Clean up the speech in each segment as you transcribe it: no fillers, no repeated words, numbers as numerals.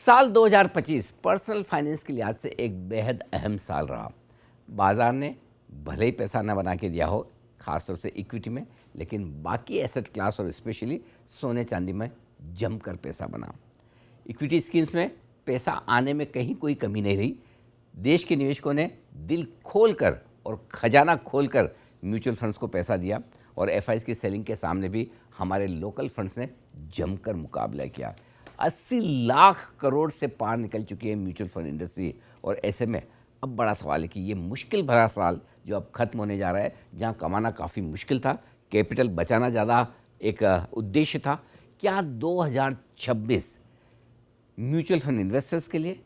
साल 2025 personal finance के लिहाज से एक बेहद अहम साल रहा। बाजार ने भले ही पैसा न बना के दिया हो, खासतौर से इक्विटी में, लेकिन बाकी एसेट क्लास और स्पेशली सोने चांदी में जमकर पैसा बना। इक्विटी स्कीम्स में पैसा आने में कहीं कोई कमी नहीं रही। देश के निवेशकों ने दिल खोलकर और खजाना खोलकर म्यूचुअल फंड्स को पैसा दिया और एफआईज की सेलिंग के सामने भी हमारे लोकल फंड्स ने जमकर मुकाबला किया। 80 लाख करोड़ से पार निकल चुकी है म्यूचुअल फंड इंडस्ट्री और ऐसे में अब बड़ा सवाल है कि ये मुश्किल भरा साल जो अब खत्म होने जा रहा है, जहां कमाना काफ़ी मुश्किल था, कैपिटल बचाना ज़्यादा एक उद्देश्य था, क्या 2026 म्यूचुअल फंड इन्वेस्टर्स के लिए,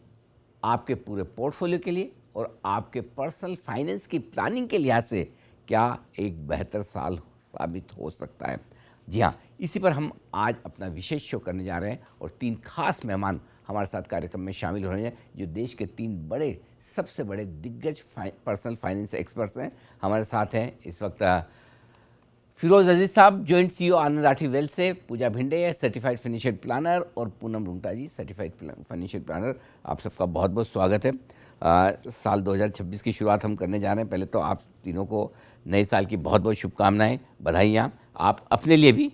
आपके पूरे पोर्टफोलियो के लिए और आपके पर्सनल फाइनेंस की प्लानिंग के लिहाज से क्या एक बेहतर साल साबित हो सकता है? जी हाँ, इसी पर हम आज अपना विशेष शो करने जा रहे हैं और 3 खास मेहमान हमारे साथ कार्यक्रम में शामिल हो रहे हैं जो देश के 3 बड़े, सबसे बड़े दिग्गज पर्सनल फाइनेंस एक्सपर्ट्स हैं। हमारे साथ हैं इस वक्त फिरोज अजीज साहब, जॉइंट सीईओ आनंद राठी वेल्थ से, पूजा भिंडे सर्टिफाइड फाइनेंशियल प्लानर और पूनम रुंगटा जी सर्टिफाइड फाइनेंशियल प्लानर। आप सबका बहुत बहुत स्वागत है। साल 2026 की शुरुआत हम करने जा रहे हैं। पहले तो आप तीनों को नए साल की बहुत बहुत शुभकामनाएं, बधाइयाँ, आप अपने लिए भी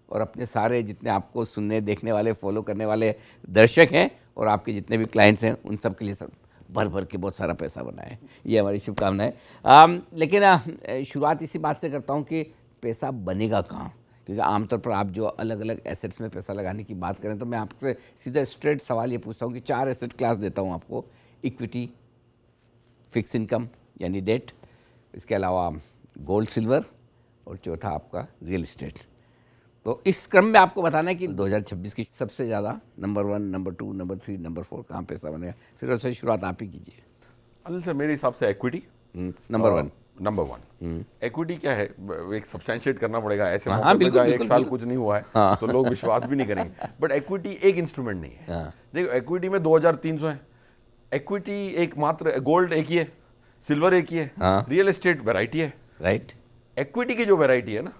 और अपने सारे जितने आपको सुनने देखने वाले, फॉलो करने वाले दर्शक हैं और आपके जितने भी क्लाइंट्स हैं उन सब के लिए सब भर भर के बहुत सारा पैसा बनाए, ये हमारी शुभकामनाएं। लेकिन शुरुआत इसी बात से करता हूँ कि पैसा बनेगा कहाँ, क्योंकि आमतौर पर आप जो अलग अलग एसेट्स में पैसा लगाने की बात करें तो मैं आपसे सीधा स्ट्रेट सवाल ये पूछता हूँ कि 4 एसेट क्लास देता हूँ आपको: इक्विटी, फिक्स इनकम यानी डेट, इसके अलावा गोल्ड सिल्वर और चौथा आपका रियल इस्टेट। तो इस क्रम में आपको बताना है कि 2026 की सबसे ज़्यादा नंबर 1, नंबर 2, नंबर 3, नंबर 4 कहाँ पैसा बनेगा? फिर उससे शुरुआत आप ही कीजिए। अनिल सर, मेरे हिसाब से एक्विटी नंबर वन। एक्विटी क्या है, एक सब्सटैंशिएट करना पड़ेगा। ऐसे एक साल कुछ नहीं हुआ है तो लोग विश्वास भी नहीं करेंगे, बट एक्विटी एक इंस्ट्रूमेंट नहीं है। देखो, एक्विटी में 2300 है। एक्विटी एक मात्र, गोल्ड एक ही है, सिल्वर एक ही है, रियल एस्टेट वैरायटी है, राइट। एक्विटी की जो वैरायटी है ना,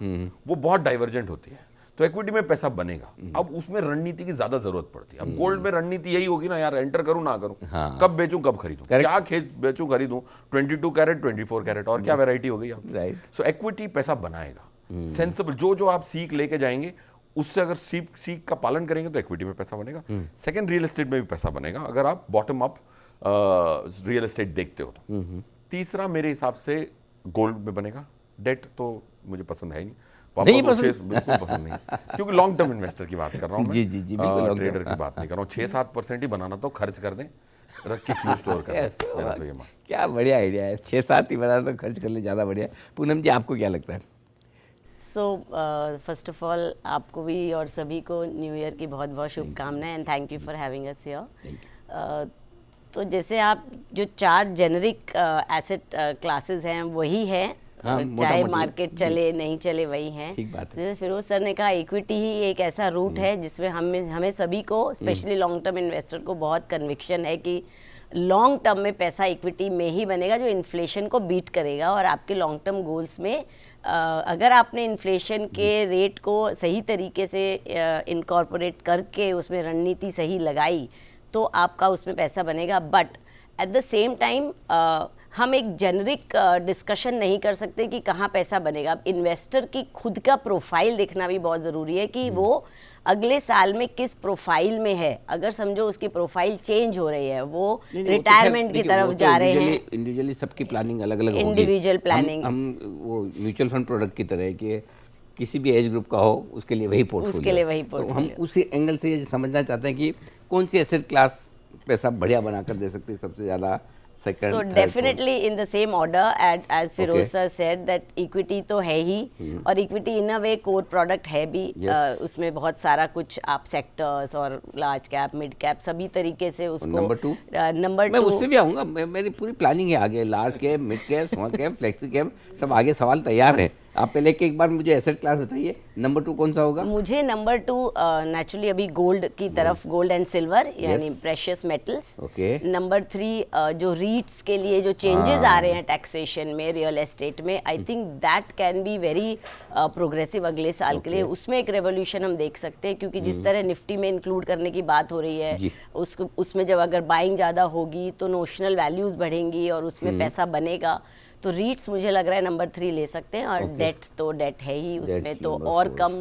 वो बहुत डाइवर्जेंट होती है, तो एक्विटी में पैसा बनेगा। अब उसमें रणनीति की ज्यादा जरूरत पड़ती है। अब गोल्ड में रणनीति यही होगी ना यार, एंटर करूं ना करूं, कब बेचूं कब खरीदूं, क्या खेत बेचूं खरीदूं, 22 कैरेट 24 कैरेट और क्या वैरायटी हो गई आप, राइट। सो एक्विटी पैसा बनाएगा, सेंसिबल। जो आप सीख लेके जाएंगे उससे अगर सीख का पालन करेंगे तो एक्विटी में पैसा बनेगा। सेकंड, रियल एस्टेट में भी पैसा बनेगा अगर आप बॉटम अप रियल एस्टेट देखते हो तो। तीसरा मेरे हिसाब से गोल्ड में बनेगा। डेट तो मुझे पसंद है नहीं, बिल्कुल पसंद नहीं, क्योंकि लॉन्ग टर्म इन्वेस्टर की बात कर रहा हूँ मैं, जी, ट्रेडर की बात नहीं कर रहा हूँ। 6-7% ही बनाना तो खर्च कर दें, रख के क्यों स्टोर करें। तो क्या बढ़िया आइडिया है, 6-7 ही बनाना तो खर्च कर ले, ज़्यादा बढ़िया। पूनम जी, आपको क्या लगता है? फर्स्ट ऑफ ऑल आपको भी और सभी को न्यू ईयर की बहुत बहुत शुभकामनाएं and thank you for having us here. तो जैसे आप जो 4 जेनरिक एसेट क्लासेस हैं वही है, चाहे मार्केट चले नहीं चले वही हैं। जैसे फिरोज सर ने कहा, इक्विटी ही एक ऐसा रूट है जिसमें हमें सभी को, स्पेशली लॉन्ग टर्म इन्वेस्टर को बहुत कन्विक्शन है कि लॉन्ग टर्म में पैसा इक्विटी में ही बनेगा जो इन्फ्लेशन को बीट करेगा। और आपके लॉन्ग टर्म गोल्स में अगर आपने इन्फ्लेशन के रेट को सही तरीके से इनकॉर्पोरेट करके उसमें रणनीति सही लगाई तो आपका उसमें पैसा बनेगा। But at the same time हम एक जेनरिक डिस्कशन नहीं कर सकते कि कहाँ पैसा बनेगा। अब इन्वेस्टर की खुद का प्रोफाइल देखना भी बहुत ज़रूरी है कि वो अगले साल में किस प्रोफाइल में है। अगर समझो उसकी प्रोफाइल चेंज हो रही है, वो रिटायरमेंट की तरफ जा रहे हैं, इंडिविजुअली सबकी प्लानिंग अलग अलग, इंडिविजुअल प्लानिंग। हम वो म्यूचुअल फंड प्रोडक्ट की तरह है कि किसी भी एज ग्रुप का हो उसके लिए वही पोर्टफोलियो, तो हम उसी एंगल से ये समझना चाहते हैं कि कौन सी एसेट क्लास पैसा बढ़िया बनाकर दे सकती है सबसे ज़्यादा। So definitely in the same order as Firoz sir said that equity तो है ही, और equity in a way core product है भी। उसमें बहुत सारा कुछ आप सेक्टर्स और लार्ज कैप, मिड कैप सभी तरीके से उसको। नंबर 2 मैं उससे भी आऊँगा, मेरी पूरी प्लानिंग है आगे, large cap, mid cap, small cap, flexi cap, सब आगे सवाल तैयार है। आप पहले के एक बार मुझे एसेट क्लास बताइए, नंबर 2 कौन सा होगा? मुझे नंबर 2 नेचुरली अभी गोल्ड की तरफ, गोल्ड एंड सिल्वर यानी प्रेशियस मेटल्स। ओके। नंबर 3 जो रीट्स के लिए जो चेंजेस आ रहे हैं टैक्सेशन में, रियल एस्टेट में, आई think that can be very progressive अगले साल के लिए। उसमें एक रेवोल्यूशन हम देख सकते हैं, क्योंकि जिस तरह निफ्टी में इंक्लूड करने की बात हो रही है, उसमें जब अगर बाइंग ज़्यादा होगी तो नोशनल वैल्यूज बढ़ेंगी और उसमें पैसा बनेगा। तो रीट्स मुझे लग रहा है नंबर 3 ले सकते हैं। और डेट तो डेट है ही, उसमें तो और कम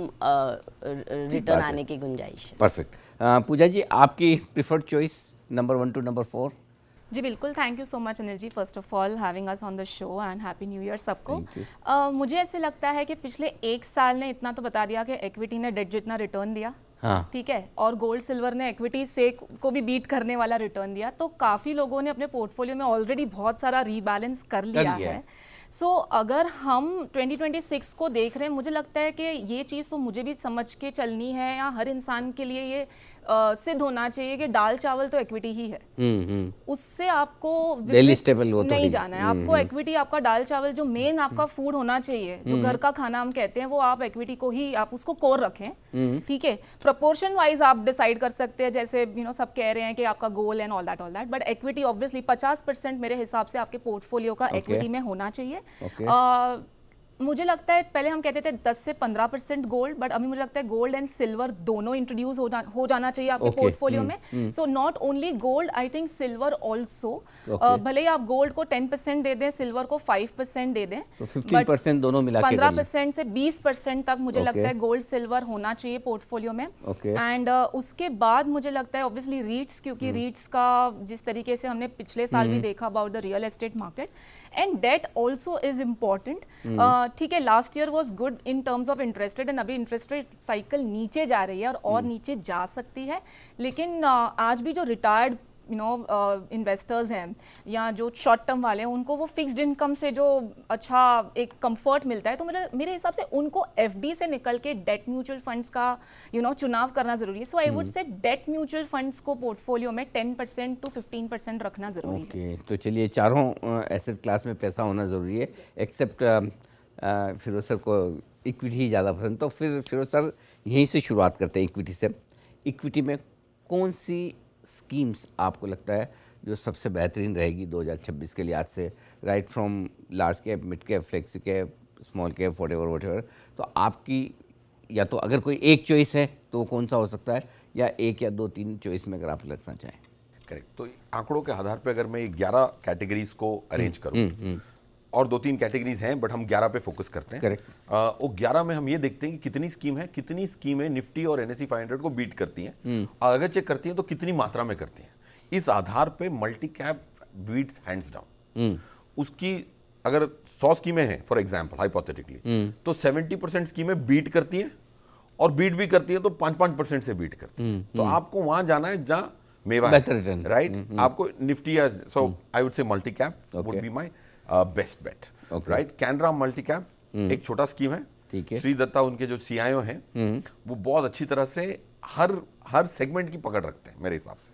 रिटर्न आने की गुंजाइश है। परफेक्ट। पूजा जी, आपकी preferred choice number 1 to number 4? जी बिल्कुल, thank you so much Anil ji, first of all having us on the show and happy new year सबको। मुझे ऐसे लगता है कि पिछले 1 साल ने इतना तो बता दिया कि इक्विटी ने डेट जितना रिटर्न दिया, हाँ, ठीक है, और गोल्ड सिल्वर ने इक्विटी से को भी बीट करने वाला रिटर्न दिया। तो काफ़ी लोगों ने अपने पोर्टफोलियो में ऑलरेडी बहुत सारा रीबैलेंस कर लिया है। सो अगर हम 2026 को देख रहे हैं, मुझे लगता है कि ये चीज़ तो मुझे भी समझ के चलनी है, या हर इंसान के लिए ये सिद्ध होना चाहिए कि दाल चावल तो इक्विटी ही है। उससे आपको डेली स्टेबल वो तो नहीं जाना है। आपको इक्विटी, आपका दाल चावल जो मेन आपका फूड होना चाहिए, जो घर का खाना हम कहते हैं, वो आप इक्विटी को ही आप उसको कोर रखें, ठीक है। प्रोपोर्शन वाइज आप डिसाइड कर सकते हैं, जैसे सब कह रहे हैं कि आपका goal and all that, but equity obviously 50% मेरे हिसाब से आपके पोर्टफोलियो का इक्विटी में होना चाहिए। मुझे लगता है पहले हम कहते थे 10 से 15% गोल्ड, बट अभी मुझे लगता है गोल्ड एंड सिल्वर दोनों इंट्रोड्यूस हो जाना चाहिए आपके पोर्टफोलियो में। So not only gold, I think silver also. भले ही आप गोल्ड को 10% दे दें, सिल्वर को 5% दे दें, तो 15% दोनों मिला के 15% से 20% तक मुझे लगता है गोल्ड सिल्वर होना चाहिए पोर्टफोलियो में। एंड उसके बाद मुझे लगता है ऑब्वियसली रीट्स, क्योंकि रीट्स का जिस तरीके से हमने पिछले साल भी देखा about the real estate market, and debt also is important, ठीक है। Last year was good in terms of interest rate, and अभी इंटरेस्ट रेट साइकिल नीचे जा रही है और नीचे जा सकती है, लेकिन आज भी जो रिटायर्ड इन्वेस्टर्स हैं या जो शॉर्ट टर्म वाले हैं, उनको वो फिक्स्ड इनकम से जो अच्छा एक कंफर्ट मिलता है, तो मेरे हिसाब से उनको एफडी से निकल के डेट म्यूचुअल फंड्स का चुनाव करना जरूरी है। So I would say debt mutual funds को पोर्टफोलियो में 10% टू 15% रखना जरूरी है। तो चलिए, चारों एसेट क्लास में पैसा होना ज़रूरी है, एक्सेप्ट फिरोज सर को इक्विटी ही ज़्यादा पसंद। तो फिर फिरोज सर यहीं से शुरुआत करते हैं, इक्विटी से। इक्विटी में कौन सी स्कीम्स आपको लगता है जो सबसे बेहतरीन रहेगी 2026 के लिहाज से, right from large cap, mid cap, flexi cap, small cap, whatever? तो आपकी या तो अगर कोई एक चॉइस है तो वो कौन सा हो सकता है, या 1 या 2 3 चॉइस में अगर आप लगना चाहें? करेक्ट। तो आंकड़ों के आधार पर अगर मैं 11 कैटेगरीज को अरेंज करूँ, और 2-3 कैटेगरीज हैं, बट हम 11 पे फोकस करते हैं। करेक्ट। वो 11 में हम ये देखते हैं कि कितनी स्कीमें निफ्टी और NSE 500 को बीट करती हैं, और अगर चेक करती हैं तो कितनी मात्रा में करती हैं। इस आधार पे multi cap beats hands down. उसकी अगर 100 स्कीमें हैं फॉर एग्जांपल हाइपोथेटिकली, तो 70% स्कीमें बीट करती हैं, और बीट भी करती हैं तो 5% से बीट करती हैं। तो आपको वहां जाना है जहां मेवा है, राइट। आपको निफ्टी या so I would say multi cap would be my best bet, right. Canara multi cap एक छोटा स्कीम है, ठीक है। श्री दत्ता उनके जो CIO हैं, वो बहुत अच्छी तरह से हर सेगमेंट की पकड़ रखते हैं मेरे हिसाब से,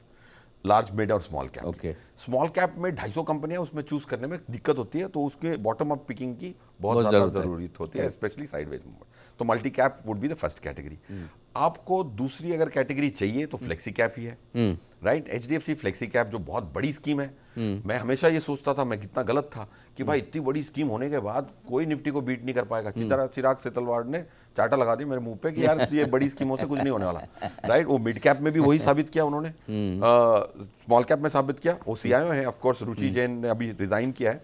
लार्ज, मिड और स्मॉल कैप। स्मॉल कैप में 250 कंपनियां, उसमें चूज करने में दिक्कत होती है, तो उसके बॉटम अप पिकिंग की बहुत ज़्यादा जरूरत होती है, स्पेशली साइडवेज मूवमेंट। तो multi cap would be the first category. आपको दूसरी अगर कैटेगरी चाहिए तो फ्लेक्सी कैप ही है, राइट। HDFC फ्लेक्सी कैप जो बहुत बड़ी स्कीम है, मैं हमेशा ये सोचता था, मैं कितना गलत था कि भाई इतनी बड़ी स्कीम होने के बाद कोई निफ्टी को बीट नहीं कर पाएगा। चिराग सेतलवाड़ ने चाटा लगा दी मेरे मुंह पे कि यार ये बड़ी स्कीमों से कुछ नहीं होने वाला, राइट। वो मिड कैप में भी वही साबित किया उन्होंने, स्मॉल कैप में साबित किया। वो CIO है ऑफ कोर्स, रुचि जैन ने अभी रिजाइन किया है,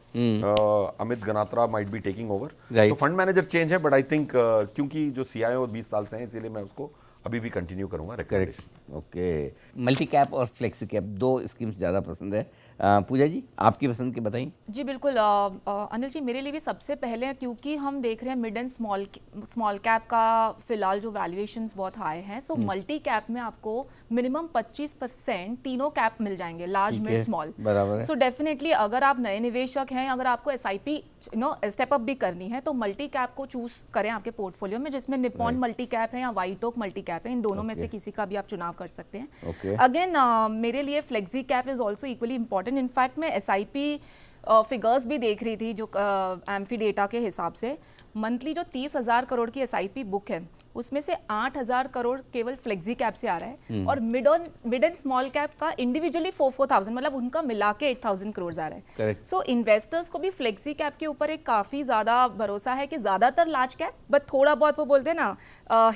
Amit Ganatra might be taking over, तो फंड मैनेजर चेंज है, बट आई थिंक क्योंकि जो CIO 20 साल से हैं, इसीलिए मैं उसको अभी भी कंटिन्यू करूंगा। Correct, okay. मल्टी कैप और फ्लेक्सी कैप 2 स्कीम्स ज़्यादा पसंद है। पूजा जी, आपकी पसंद की बताइए। जी बिल्कुल अनिल जी, मेरे लिए भी सबसे पहले, क्योंकि हम देख रहे हैं मिड एंड स्मॉल कैप का फिलहाल जो वैल्यूएशंस बहुत हाई हैं, सो मल्टी कैप में आपको मिनिमम 25% तीनों कैप मिल जाएंगे, लार्ज, मिड, स्मॉल, बराबर। सो डेफिनेटली अगर आप नए निवेशक हैं, अगर आपको SIP स्टेप अप भी करनी है, तो मल्टी कैप को चूज करें आपके पोर्टफोलियो में, जिसमें निपॉन मल्टी कैप है या वाइट ओक मल्टी कैप है, इन दोनों में से किसी का भी आप चुनाव कर सकते हैं। अगेन मेरे लिए flexi cap is also equally important. In fact मैं SIP फिगर्स भी देख रही थी जो एम्फी डेटा के हिसाब से, मंथली जो 30,000 करोड़ की SIP बुक है उसमें से 8,000 करोड़ केवल फ्लेक्सी कैप से आ रहा है, और मिड एंड स्मॉल कैप का इंडिविजुअली 4,000, मतलब उनका मिला के 8,000 करोड़ आ रहा है। सो इन्वेस्टर्स को भी फ्लेक्सी कैप के ऊपर एक काफ़ी ज़्यादा भरोसा है कि ज़्यादातर लार्ज कैप, बट थोड़ा बहुत वो बोलते हैं ना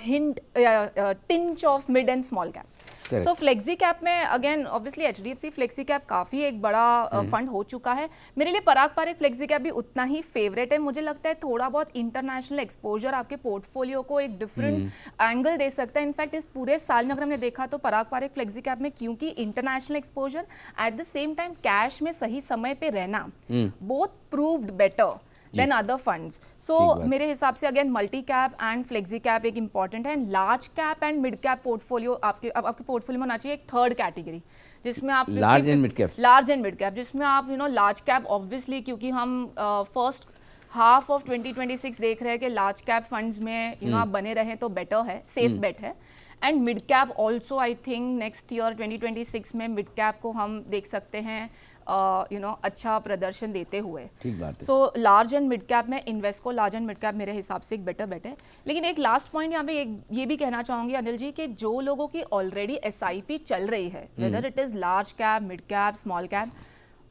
हिंट tinge of mid and small cap. So flexi cap में again obviously HDFC flexi cap काफ़ी एक बड़ा फंड हो चुका है। मेरे लिए पराग पारेख फ्लेक्सी कैप भी उतना ही फेवरेट है। मुझे लगता है थोड़ा बहुत इंटरनेशनल एक्सपोजर आपके पोर्टफोलियो को एक डिफरेंट एंगल दे सकता है। इनफैक्ट इस पूरे साल में अगर हमने देखा तो पराग पारेख फ्लेक्सी कैप में, क्योंकि international exposure at the same time cash में सही समय पे रहना, both proved better than other funds. So मेरे हिसाब से again multi cap and flexi cap एक इंपॉर्टेंट है। Large cap and mid cap portfolio आपके पोर्टफोलियो में होना चाहिए एक थर्ड कैटेगरी, जिसमें आप लार्ज एंड मिड कैप, जिसमें आप लार्ज कैप ऑब्वियसली, क्योंकि हम फर्स्ट हाफ ऑफ 2026 देख रहे हैं कि लार्ज कैप फंड्स में आप बने रहें तो बेटर है, सेफ बेट है। And mid cap also I think next year 2026 में मिड कैप को हम देख सकते हैं अच्छा प्रदर्शन देते हुए। ठीक बात है। So large and mid cap में Invesco large and mid cap मेरे हिसाब से एक बेटर बेट है। लेकिन एक लास्ट पॉइंट यहाँ पे ये भी कहना चाहूंगी अनिल जी कि जो लोगों की ऑलरेडी SIP चल रही है, whether it is large cap, mid cap, small cap,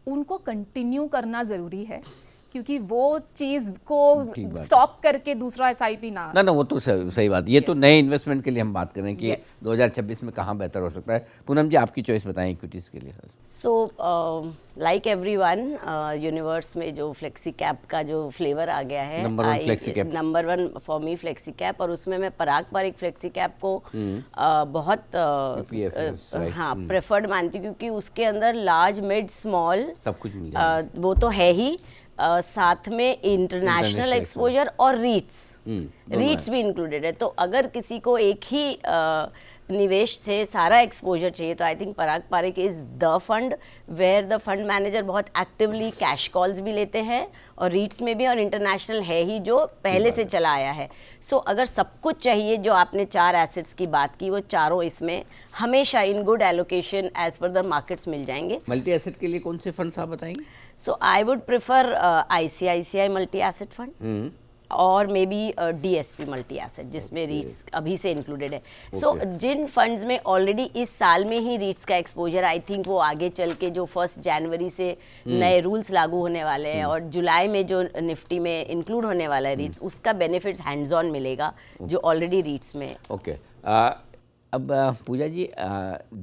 उनको कंटिन्यू करना जरूरी है, क्योंकि वो चीज को स्टॉप करके दूसरा SIP ना वो तो सही बात। ये तो नए इन्वेस्टमेंट के लिए हम बात कर रहे हैं कि 2026 में कहाँ बेहतर हो सकता है। पूनम जी, आपकी चॉइस बताएं इक्विटीज के लिए। सो लाइक एवरीवन, यूनिवर्स में जो फ्लेक्सी कैप का जो फ्लेवर आ गया है, number 1 for me flexi cap, और उसमें मैं पराग पारेख फ्लेक्सी कैप को बहुत प्रेफर्ड मानती हूँ, क्योंकि उसके अंदर लार्ज मिड स्मॉल सब कुछ मिल जाएगा। वो तो है ही, साथ में इंटरनेशनल एक्सपोजर और रीट्स भी इंक्लूडेड है। तो अगर किसी को एक ही निवेश से सारा एक्सपोजर चाहिए तो I think Parag Parekh is the fund, where the fund manager बहुत एक्टिवली कैश कॉल्स भी लेते हैं, और रीट्स में भी, और इंटरनेशनल है ही जो पहले से चला आया है। सो अगर सब कुछ चाहिए, जो आपने 4 एसेट्स की बात की, वो चारों इसमें हमेशा in good allocation as per the markets मिल जाएंगे। मल्टी एसेट के लिए कौन से फंड्स आप बताएंगे? So I would prefer ICICI multi asset fund और maybe DSP multi asset, जिसमें रीट्स अभी से इंक्लूडेड है। सो जिन फंड्स में ऑलरेडी इस साल में ही रीट्स का एक्सपोजर, आई थिंक वो आगे चल के जो 1 जनवरी से नए रूल्स लागू होने वाले हैं और जुलाई में जो निफ्टी में इंक्लूड होने वाला है रीट्स, उसका बेनिफिट्स हैंड्स ऑन मिलेगा जो ऑलरेडी रीट्स में। ओके, अब पूजा जी,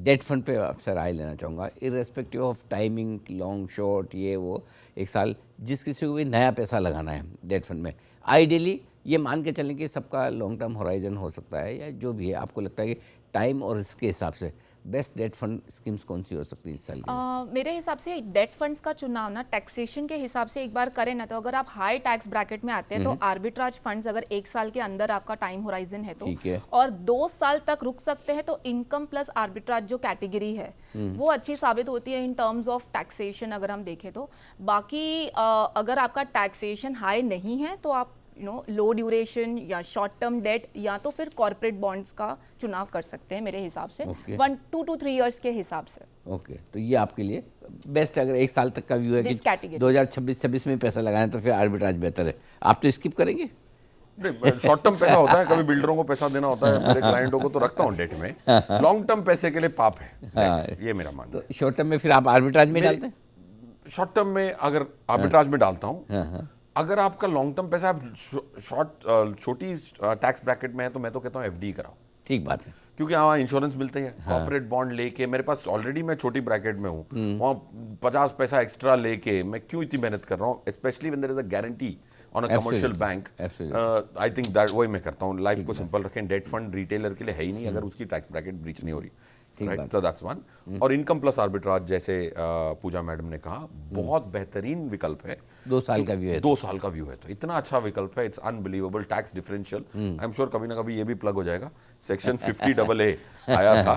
डेट फंड पे आपसे राय लेना चाहूँगा। Irrespective of timing, long short, ये वो, एक साल जिस किसी को भी नया पैसा लगाना है डेट फंड में, आइडियली ये मान के चलें कि सबका लॉन्ग टर्म होराइजन हो सकता है, या जो भी है, आपको लगता है कि टाइम और इसके हिसाब से बेस्ट डेट फंड स्कीम्स कौन सी हो सकती है इस साल की? मेरे हिसाब से डेट फंड्स का चुनाव ना टैक्सेशन के हिसाब से एक बार करें ना, तो अगर आप हाई टैक्स ब्रैकेट में आते हैं तो आर्बिट्राज फंड्स, अगर 1 साल के अंदर आपका टाइम होराइजन है तो, और 2 साल तक रुक सकते हैं, तो इनकम प्लस आर्बिट्राज जो कैटेगरी है वो अच्छी साबित होती है इन टर्म्स ऑफ टैक्सेशन अगर हम देखें तो। बाकी अगर आपका टैक्सेशन हाई नहीं है तो आप लो ड्यूरेशन या शॉर्ट टर्म डेट या तो फिर कॉर्पोरेट बॉन्ड्स का चुनाव कर सकते हैं मेरे हिसाब से, 1 to 3 इयर्स के हिसाब से। ओके, तो ये आपके लिए बेस्ट, अगर 1 साल तक का व्यू है कि 2026 में पैसा लगाएं तो फिर आर्बिट्राज बेहतर है, आप तो स्किप करेंगे? शॉर्ट टर्म पैसा होता है, कभी बिल्डरों को पैसा देना होता है, मेरे क्लाइंटों को तो रखता हूँ डेट में। लॉन्ग टर्म पैसे के लिए पाप है, ये मेरा मानना है। तो शॉर्ट टर्म में फिर आप आर्बिट्राज में डालते हैं? शॉर्ट टर्म में अगर आर्बिट्राज में डालता हूँ, अगर आपका लॉन्ग टर्म पैसा छोटी टैक्स ब्रैकेट में है तो मैं तो कहता हूँ FD कराओ। ठीक बात है, क्योंकि वहाँ इंश्योरेंस मिलते हैं। कॉर्पोरेट बॉन्ड लेके, मेरे पास ऑलरेडी मैं छोटी ब्रैकेट में हूँ, वहाँ 50 पैसा एक्स्ट्रा लेके मैं क्यों इतनी मेहनत कर रहा हूँ, specially when there is a guarantee on a commercial bank. I think that वही मैं करता हूँ। लाइफ को सिंपल रखें, डेट फंड रिटेलर के लिए है ही नहीं अगर उसकी टैक्स ब्रैकेट ब्रीच नहीं हो रही, राइट? तो दैट्स वन। और इनकम प्लस आर्बिट्राज, जैसे पूजा मैडम ने कहा, बहुत बेहतरीन विकल्प है। 2 साल का व्यू है, 2 साल का व्यू है तो इतना अच्छा विकल्प है, it's unbelievable. Tax differential, I am sure कभी ना कभी ये भी प्लग हो जाएगा। सेक्शन 50AA आया था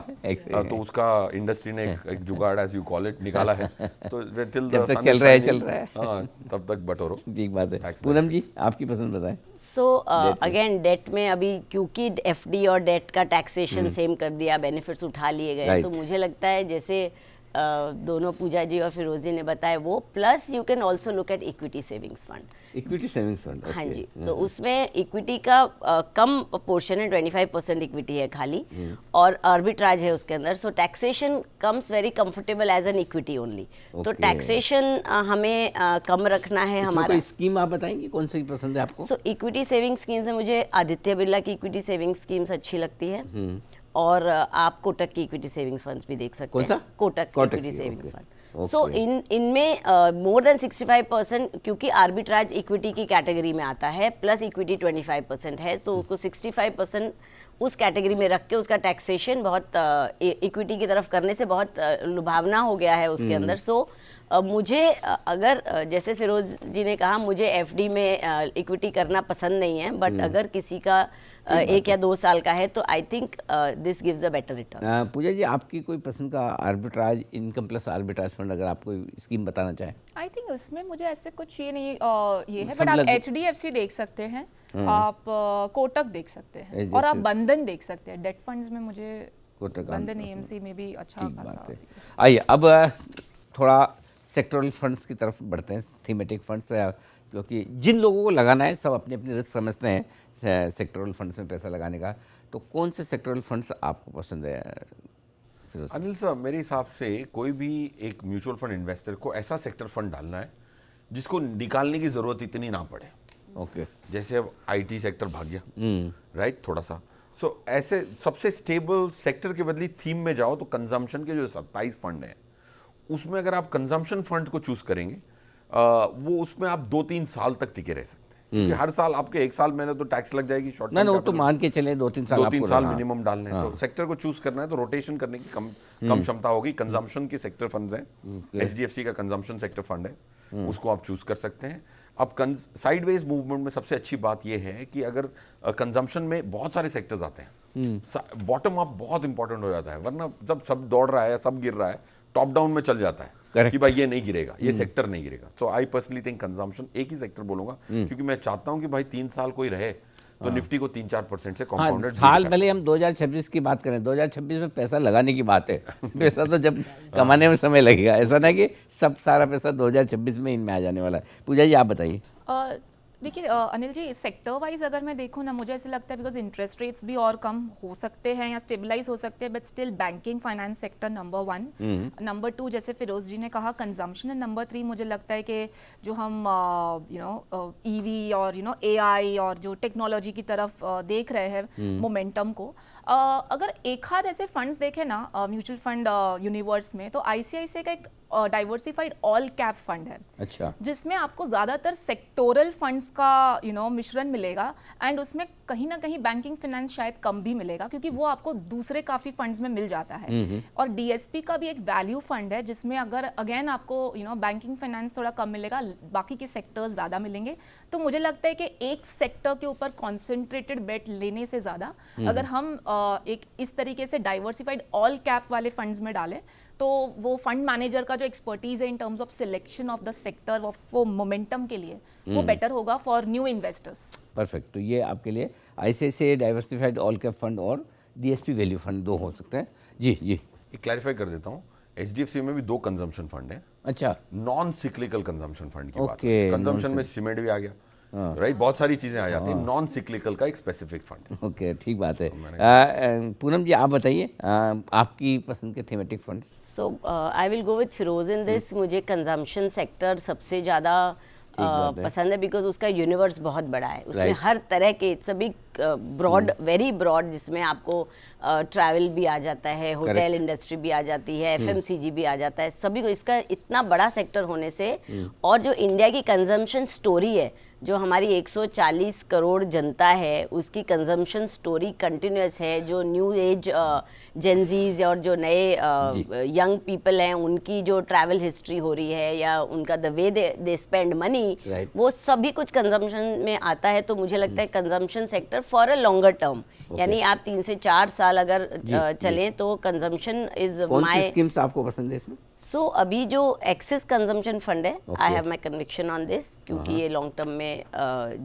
तो उसका इंडस्ट्री ने एक जुगाड़, एज यू कॉल इट, निकाला है। तो टिल जब तक चल रहा है हाँ, तब तक बटोरो। ठीक बात है। पूनम जी, आपकी पसंद बताएं। सो अगेन डेट में अभी क्योंकि FD और डेट का टैक्सेशन सेम कर दिया, बेनिफिट्स उठा लिए गए, तो मुझे लगता है जैसे दोनों पूजा जी और फिरोज जी ने बताया वो, plus you can also look at equity savings fund. Equity savings fund, हाँ जी, तो उसमें इक्विटी का कम पोर्शन है, 25% इक्विटी है खाली, और आर्बिट्राज है उसके अंदर। So taxation comes very comfortable as an equity only. तो टैक्सेशन हमें कम रखना है हमारा। कोई स्कीम आप बताएंगे कौन सी पसंद है आपको? सो इक्विटी सेविंग स्कीम्स में मुझे आदित्य बिरला की इक्विटी सेविंग स्कीम्स अच्छी लगती है, और आप कोटक की इक्विटी सेविंग्स फंड्स भी देख सकते कौन सा? हैं। कोटक इक्विटी की, सेविंग्स okay. फंड। सो इनमें मोर देन 65%, क्योंकि आर्बिट्राज इक्विटी की कैटेगरी में आता है, प्लस इक्विटी 25% है, तो उसको 65% उस कैटेगरी में रख के उसका टैक्सेशन बहुत इक्विटी की तरफ करने से बहुत लुभावना हो गया है उसके अंदर। सो मुझे अगर जैसे फिरोज जी ने कहा, मुझे एफडी में इक्विटी करना पसंद नहीं है, बट अगर किसी का 1 या 2 साल का है तो I think this gives a better return. Pooja ji, आपकी कोई पसंद का arbitrage, income plus arbitrage fund अगर आप कोई स्कीम बताना चाहें? आई थिंक उसमें मुझे ऐसे कुछ ये नहीं ये है, बट आप HDFC देख सकते हैं, आप कोटक देख सकते हैं, और आप बंधन देख सकते हैं। डेट फंड्स में मुझे बंधन EMC में भी अच्छा खासा। आइए अब थोड़ा सेक्टोरल फंड्स की तरफ बढ़ते हैं, थीमेटिक फंड्स, क्योंकि जिन लोगों को लगाना है सब अपनी अपनी रिस्क समझते हैं सेक्टोरल फंड्स में पैसा लगाने का। तो कौन से सेक्टोरल फंड्स आपको पसंद है अनिल साहब? मेरे हिसाब से कोई भी एक म्यूचुअल फंड इन्वेस्टर को ऐसा सेक्टर फंड डालना है जिसको निकालने की ज़रूरत इतनी ना पड़े। ओके, जैसे अब IT सेक्टर भाग गया, राइट, थोड़ा सा। सो ऐसे सबसे स्टेबल सेक्टर के बदले थीम में जाओ तो कंजम्पशन के जो 27 फंड हैं उसमें अगर आप कंजम्पशन फंड को चूज करेंगे, वो उसमें आप 2-3 साल तक टिके रह सकते हैं, क्योंकि हर साल आपके 1 साल मैंने तो टैक्स लग जाएगी शॉर्ट टर्म। वो तो मान के चले 2-3 साल, 2-3 साल मिनिमम डालने हैं। तो सेक्टर को चूज करना है तो रोटेशन करने की कम क्षमता होगी। कंजम्पशन के सेक्टर फंड्स हैं, HDFC का कंजम्पशन सेक्टर फंड है, उसको आप चूज कर सकते हैं। अब साइडवेज मूवमेंट में सबसे अच्छी बात यह है कि अगर कंजम्पशन में बहुत सारे सेक्टर्स आते हैं, बॉटम अप बहुत इंपॉर्टेंट हो जाता है, वरना जब सब दौड़ रहा है, सब गिर रहा है, टॉप डाउन में चल जाता है कि भाई ये नहीं गिरेगा, ये सेक्टर नहीं गिरेगा। सो आई पर्सनली थिंक कंजम्पशन, एक ही सेक्टर बोलूंगा, क्योंकि मैं चाहता हूं कि भाई 3 साल कोई रहे तो निफ्टी को 3-4% से कंपाउंडेड। साल भले हम 2026 की बात करें, 2026 में पैसा लगाने की बात है, पैसा तो जब कमाने में समय लगेगा, ऐसा ना कि सब सारा पैसा 2026 में इनमें आ जाने वाला है। पूजा जी आप बताइए। देखिए अनिल जी, सेक्टर वाइज अगर मैं देखूँ ना, मुझे ऐसे लगता है बिकॉज इंटरेस्ट रेट्स भी और कम हो सकते हैं या स्टेबलाइज हो सकते हैं, but still banking finance sector number 1, number 2 जैसे फिरोज जी ने कहा कंजम्पशन, एंड नंबर 3 मुझे लगता है कि जो हम EV और AI और जो टेक्नोलॉजी की तरफ देख रहे हैं मोमेंटम को, अगर एक हाथ ऐसे फंड्स देखें ना म्यूचुअल फंड यूनिवर्स में, तो ICICI का एक डाइवर्सिफाइड ऑल कैप फंड है, अच्छा, जिसमें आपको ज़्यादातर सेक्टोरल फंड्स का मिश्रण मिलेगा, एंड उसमें कहीं ना कहीं बैंकिंग फाइनेंस शायद कम भी मिलेगा, क्योंकि वो आपको दूसरे काफ़ी फंड्स में मिल जाता है। और DSP का भी एक वैल्यू फंड है, जिसमें अगर अगेन आपको बैंकिंग फाइनेंस थोड़ा कम मिलेगा, बाकी के सेक्टर्स ज़्यादा मिलेंगे। तो मुझे लगता है कि एक सेक्टर के ऊपर कॉन्सेंट्रेटेड बेट लेने से ज़्यादा अगर हम एक इस तरीके से डाइवर्सिफाइड ऑल कैप वाले फंड्स में डालें, तो वो फंड मैनेजर का जो एक्सपर्टीज है इन terms of selection of the sector वो मोमेंटम के लिए वो बेटर होगा फॉर न्यू इन्वेस्टर्स। परफेक्ट। तो ये आपके लिए ICICI diversified all cap fund और DSP वैल्यू फंड 2 हो सकते हैं। जी जी, एक क्लैरिफाई कर देता हूँ, HDFC में भी 2 कंजम्पशन फंड है। अच्छा, नॉन सिक्लिकल कंजम्पशन फंड की बात ओके, है। कंजम्पशन में सीमेंट भी आ गया, राइट, बहुत सारी चीजें आ जाती हैं। नॉन सिक्लिकल का एक स्पेसिफिक फंड। ओके, ठीक बात है। पूनम जी आप बताइए आपकी पसंद के thematic funds. So I will go with Firoz in this. मुझे कंजम्पशन सेक्टर सबसे ज़्यादा पसंद है, बिकॉज उसका यूनिवर्स बहुत बड़ा है, उसमें हर तरह के, it's a big broad, very broad, जिसमें आपको ट्रैवल भी आ जाता है, होटल इंडस्ट्री भी आ जाती है, FMCG भी आ जाता है, सभी को इसका इतना बड़ा सेक्टर होने से, और जो इंडिया की कंजम्पशन स्टोरी है, जो हमारी 140 करोड़ जनता है, उसकी कंजम्पशन स्टोरी कंटिन्यूस है। जो न्यू एज जेनजीज और जो नए यंग पीपल हैं, उनकी जो ट्रैवल हिस्ट्री हो रही है या उनका the way they spend money, वो सभी कुछ कंजम्पशन में आता है। तो मुझे लगता है consumption sector for a longer term, यानी आप 3 से 4 साल अगर चलें तो कंजम्पशन इज माय। स्कीम्स आपको पसंद है इसमें? सो अभी जो एक्सिस कंजम्पशन फंड है, I have my conviction on this, क्योंकि ये लॉन्ग टर्म में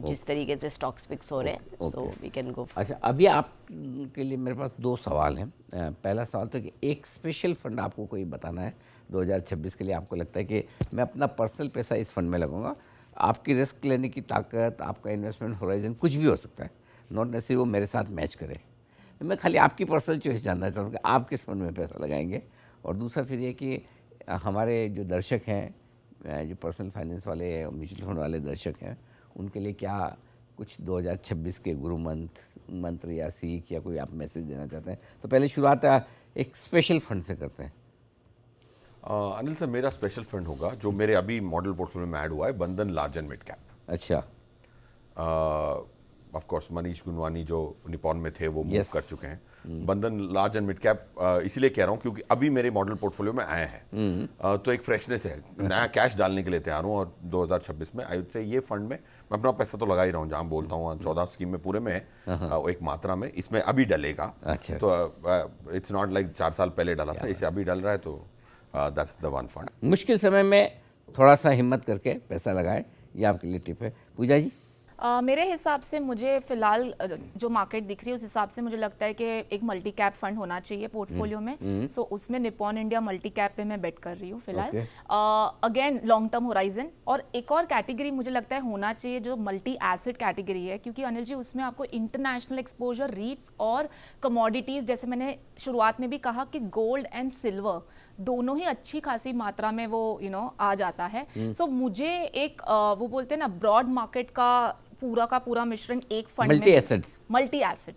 जिस तरीके से स्टॉक्स फिक्स हो रहे हैं, सो वी कैन गो। अच्छा, अभी आपके लिए मेरे पास 2 सवाल हैं। पहला सवाल तो कि एक स्पेशल फंड आपको कोई बताना है 2026 के लिए आपको लगता है कि मैं अपना पर्सनल पैसा इस फंड में लगाऊंगा, आपकी रिस्क लेने की ताकत, आपका इन्वेस्टमेंट होराइजन कुछ भी हो सकता है, नॉट नेसेसरी वो मेरे साथ मैच करे। मैं खाली आपकी पर्सनल चॉइस जानना चाहता हूँ कि आप किस फंड में पैसा लगाएंगे। और दूसरा फिर ये कि हमारे जो दर्शक हैं, जो पर्सनल फाइनेंस वाले म्यूचुअल फंड वाले दर्शक हैं, उनके लिए क्या कुछ 2026 के गुरु मंत्र या सीख या कोई आप मैसेज देना चाहते हैं? तो पहले शुरुआत एक स्पेशल फंड से करते हैं। अनिल सर, मेरा स्पेशल फंड होगा जो मेरे अभी मॉडल पोर्टफोलियो में ऐड हुआ है, बंधन लार्ज एंड मिड कैप। अच्छा। ऑफ कोर्स मनीष गुनवानी जो निपॉन में थे वो मूव कर चुके हैं। बंधन लार्ज एंड मिड कैप इसीलिए कह रहा हूँ क्योंकि अभी मेरे मॉडल पोर्टफोलियो में आए हैं, तो एक फ्रेशनेस है, नया कैश डालने के लिए तैयार हूँ। और 2026 में आई वुड से ये फंड में मैं अपना पैसा तो लगा ही रहा हूँ, जहाँ बोलता हूँ 14 स्कीम में पूरे में है, एक मात्रा में इसमें अभी डलेगा। अच्छा। तो इट्स नॉट लाइक 4 साल पहले डाला था, इसे अभी डल रहा है, तो दैट्स द वन फंड। मुश्किल समय में थोड़ा सा हिम्मत करके पैसा लगाएं, ये आपके लिए टिप है। पूजा जी? मेरे हिसाब से मुझे फ़िलहाल जो मार्केट दिख रही है उस हिसाब से मुझे लगता है कि एक मल्टी कैप फंड होना चाहिए पोर्टफोलियो में। सो उसमें निपॉन इंडिया मल्टी कैप पे मैं बेट कर रही हूँ फिलहाल। Again long term horizon. और एक और कैटेगरी मुझे लगता है होना चाहिए जो मल्टी एसेट कैटेगरी है, क्योंकि अनिल जी उसमें आपको इंटरनेशनल एक्सपोजर, रीट्स और कमोडिटीज़, जैसे मैंने शुरुआत में भी कहा कि गोल्ड एंड सिल्वर दोनों ही अच्छी खासी मात्रा में वो आ जाता है। सो मुझे एक वो बोलते हैं ना ब्रॉड मार्केट का पूरा मिश्रण एक फंड में, मल्टी एसेट।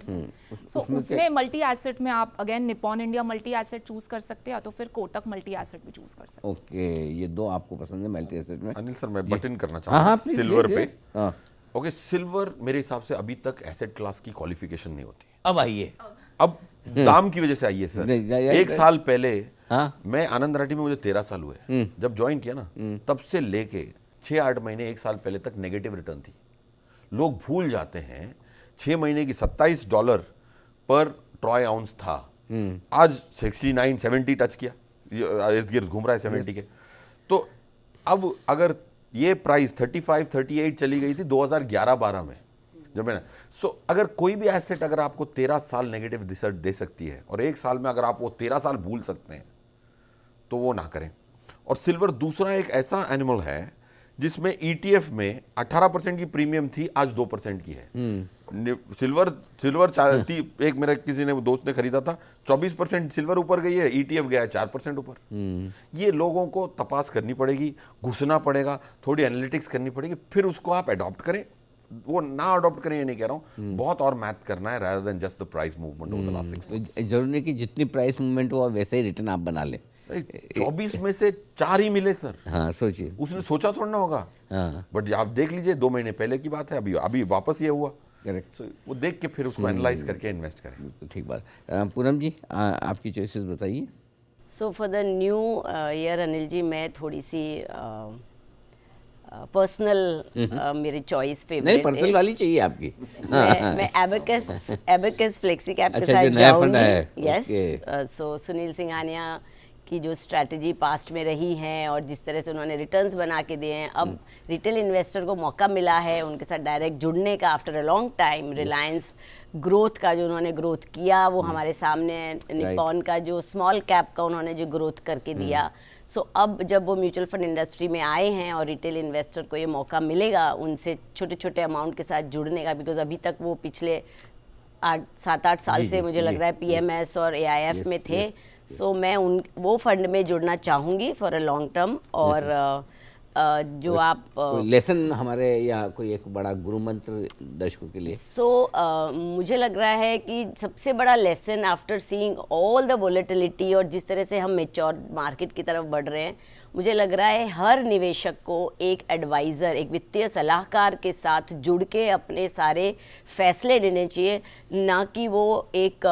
सो उसमें मल्टी एसेट में आप again Nippon India multi asset choose कर सकते हैं, या तो फिर कोटक मल्टी एसेट भी चूज कर सकते हैं। ओके, ये दो आपको पसंद है मल्टी एसेट में। अनिल सर, मैं बटन करना चाहूँगा सिल्वर पे। ओके, सिल्वर मेरे हिसाब से अभी तक एसेट क्लास की क्वालिफिकेशन नहीं होती। अब आइए, अब दाम की वजह से आई है सर। एक साल पहले मैं आनंद राठी में, मुझे 13 साल हुए जब ज्वाइन किया ना, तब से लेके 6-8 महीने, एक साल पहले तक नेगेटिव रिटर्न थी। लोग भूल जाते हैं 6 महीने की $27 पर ट्रॉय आउंस था, आज 69-70 टच किया, इर्द गिर्द घूम रहा है 70 के। तो अब अगर ये प्राइस 35-38 चली गई थी 2011-12 में जब मैंने, सो अगर कोई भी एसेट अगर आपको 13 साल नेगेटिव रिजल्ट दे सकती है और एक साल में अगर आप वो 13 साल भूल सकते हैं तो वो ना करें। और सिल्वर दूसरा एक ऐसा एनिमल है जिसमें ETF में 18% की प्रीमियम थी, आज 2% की है। सिल्वर एक मेरे किसी ने दोस्त ने खरीदा था, 24% सिल्वर ऊपर गई है, ETF गया है 4% ऊपर। ये लोगों को तपास करनी पड़ेगी, घुसना पड़ेगा, थोड़ी एनालिटिक्स करनी पड़ेगी, फिर उसको आप अडॉप्ट करें। वो ना अडॉप्ट करें ये नहीं कह रहा हूँ, बहुत और मैथ करना है rather than just the price movement over the last 6 months। जरूरी नहीं कि जितनी प्राइस मूवमेंट हो वैसे ही रिटर्न आप बना ले। 24 में से 4 ही मिले सर। हाँ, सोचिए, उसने सोचा थोड़ा ना होगा। हाँ, बट आप देख लीजिए 2 महीने पहले की बात है, अभी वापस ये हुआ। करेक्ट। So, वो देख के फिर उसको एनालाइज करके इन्वेस्ट करें। तो ठीक बात। पूनम जी, आपकी चॉइसेस बताइए। So for the new year Anil ji, मैं थोड़ी सी पर्सनल मेरी चॉइस फेवरेट नहीं, पर्सनल वाली चाहिए आपकी। मैं एबेकस फ्लेक्सी कैप के साथ जाऊंगी। यस। सो सुनील सिंघानिया की जो स्ट्रैटेजी पास्ट में रही है और जिस तरह से उन्होंने रिटर्न्स बना के दिए हैं, अब रिटेल इन्वेस्टर को मौका मिला है उनके साथ डायरेक्ट जुड़ने का after a long time. Reliance growth का जो उन्होंने ग्रोथ किया वो हमारे सामने, निपॉन का जो स्मॉल कैप का उन्होंने जो ग्रोथ करके दिया। सो अब जब वो म्यूचुअल फंड इंडस्ट्री में आए हैं और रिटेल इन्वेस्टर को ये मौका मिलेगा उनसे छोटे छोटे अमाउंट के साथ जुड़ने का, बिकॉज अभी तक वो पिछले 7-8 साल से मुझे लग रहा है PMS और AIF में थे। सो मैं वो फंड में जुड़ना चाहूँगी फॉर अ लॉन्ग टर्म। और जो आप लेसन हमारे या कोई एक बड़ा गुरु मंत्र दर्शकों के लिए। मुझे लग रहा है कि सबसे बड़ा lesson after seeing all the volatility और जिस तरह से हम मेच्योर मार्केट की तरफ बढ़ रहे हैं, मुझे लग रहा है हर निवेशक को एक एडवाइज़र, एक वित्तीय सलाहकार के साथ जुड़ के अपने सारे फैसले लेने चाहिए, ना कि वो एक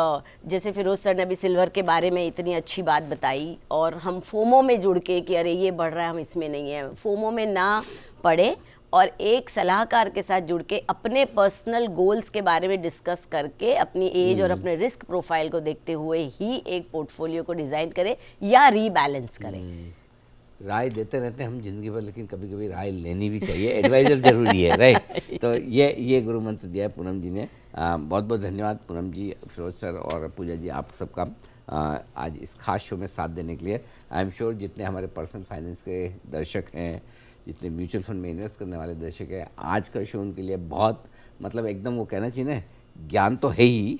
जैसे फिरोज सर ने अभी सिल्वर के बारे में इतनी अच्छी बात बताई और हम फोमो में जुड़ के कि अरे ये बढ़ रहा है हम इसमें नहीं है, फोमो में ना पड़े और एक सलाहकार के साथ जुड़ के अपने पर्सनल गोल्स के बारे में डिस्कस करके अपनी एज और अपने रिस्क प्रोफाइल को देखते हुए ही एक पोर्टफोलियो को डिज़ाइन करें या रीबैलेंस करें। राय देते रहते हैं हम जिंदगी भर, लेकिन कभी कभी राय लेनी भी चाहिए, एडवाइज़र जरूरी है, राइट। तो ये गुरु मंत्र दिया है पूनम जी ने। बहुत बहुत धन्यवाद पूनम जी, फिरोज सर और पूजा जी, आप सबका। आज इस खास शो में साथ देने के लिए। आई एम श्योर जितने हमारे पर्सनल फाइनेंस के दर्शक हैं, जितने म्यूचुअल फंड में इन्वेस्ट करने वाले दर्शक हैं, आज का शो उनके लिए बहुत मतलब एकदम वो कहना चाहिए ना, ज्ञान तो है ही,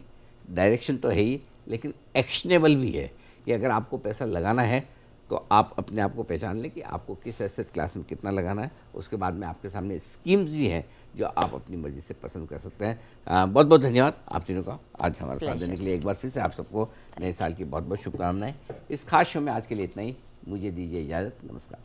डायरेक्शन तो है ही, लेकिन एक्शनेबल भी है कि अगर आपको पैसा लगाना है तो आप अपने आप को पहचान लें कि आपको किस एसेट क्लास में कितना लगाना है। उसके बाद में आपके सामने स्कीम्स भी हैं जो आप अपनी मर्जी से पसंद कर सकते हैं। बहुत बहुत धन्यवाद आप तीनों का आज हमारे साथ देने के लिए। एक बार फिर से आप सबको नए साल की बहुत बहुत शुभकामनाएं। इस खास शो में आज के लिए इतना ही, मुझे दीजिए इजाज़त, नमस्कार।